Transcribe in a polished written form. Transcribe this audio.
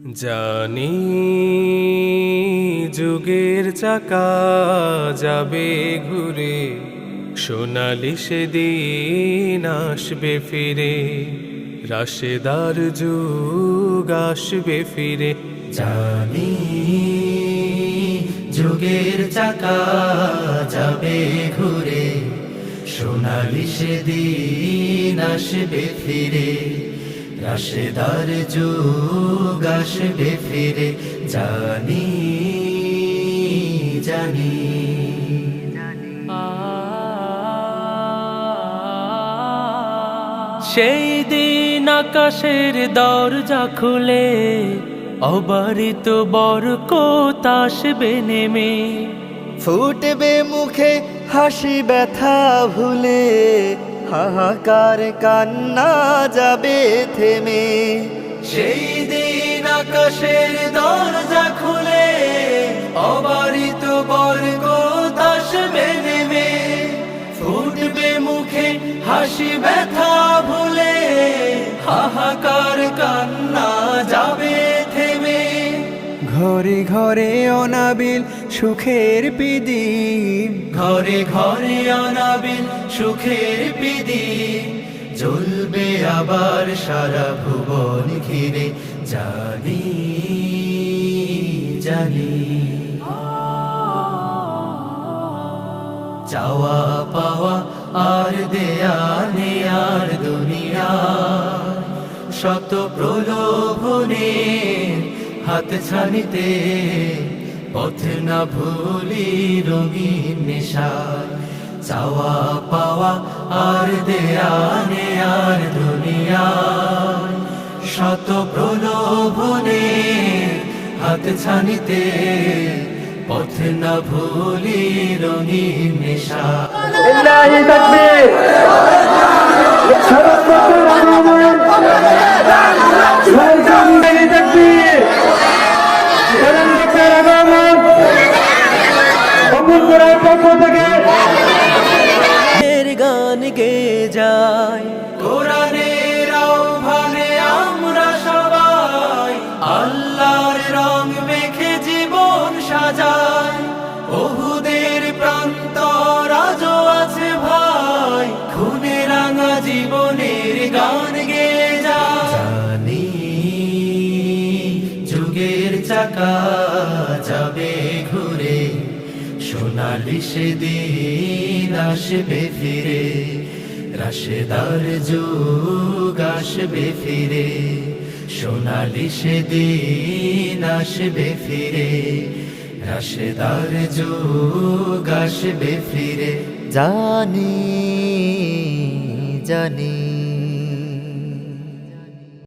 জানি যুগের চাকা যাবে ঘুরে, সোনালি সেদিন আসবে ফিরে, রাশেদার যুগ আসবে ফিরে। জানি যুগের চাকা যাবে ঘুরে, সোনালি সেদিন আসবে ফিরে, রাশেদার যুগ আসবে ফিরে। জানি জানি সেই দিন আকাশের দরজা খুলে, অবারিত বরকত আসবে নেমে, ফুটবে মুখে হাসি ব্যথা ভুলে, হাহাকার কান্না যাবে থেমে। সেই দিন আকাশের দরজা খুলে, অবারিত বরকত আসবে নেমে, ফুটবে মুখে হাসি ব্যথা ভুলে, হাহাকার কান্না যাবে থেমে। ঘরে ঘরে অনাবিল সুখের প্রদীপ, ঘরে ঘরে অনাবিল সুখের প্রদীপ, জ্বলবে আবার সারা ভুবন ঘিরে। জানি জানি চাওয়া পাওয়া আর দেয়া নেয়ার দুনিয়া, শত প্রলোভনে হাত ছানিতে, পথ না ভুলি রঙিন নেশা। চাওয়া পাওয়া আর দেয়া নেয়ার দুনিয়া, শত প্রলোভনে হাত ছানিতে, পথ না ভুলি রঙিন নেশা। গান গে যায় কোরআনের আহ্বানে আমরা সবাই, আল্লাহর রং মেখে জীবন সাজাই। ওহুদের প্রান্তর আজও আছে ভাই, খুনে রাঙা জীবনের গান গে যায়। জানি যুগের চাকা যাবে ঘুরে, সোনালি সেদিন আসবে ফিরে, রাশেদার যুগ আসবে ফিরে, সোনালি সেদিন আসবে ফিরে, রাশেদার যুগ আসবে ফিরে। জানি জানি